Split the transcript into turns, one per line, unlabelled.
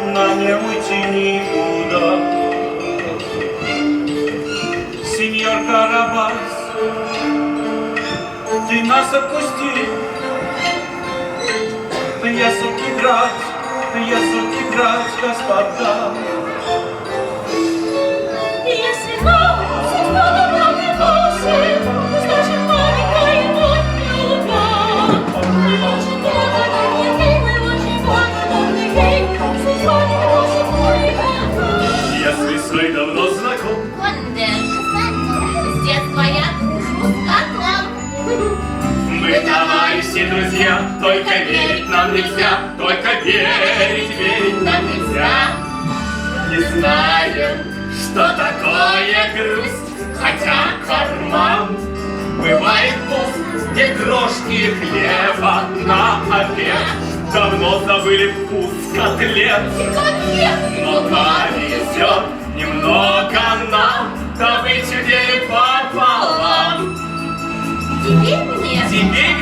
нам не уйти никуда. Сеньор Карабас, ты нас отпусти. Пьесу играть, господа.
Если нам судьба добра приносит, значит, маленька ему не удра. Мы очень благодарны, мы очень благодарны ей, судьба не просит никогда.
Я с весной давно знаком.
Кондер, с детства я дружу с котлом.
Мы товарищи, друзья, только верить нам нельзя, только верить нам нельзя. Не знаем, что такое грусть, хотя карман бывает пуст, где крошки хлеба на обед. Давно забыли вкус котлет, но повезет немного нам, добычу делим пополам.
Теперь мне
Теперь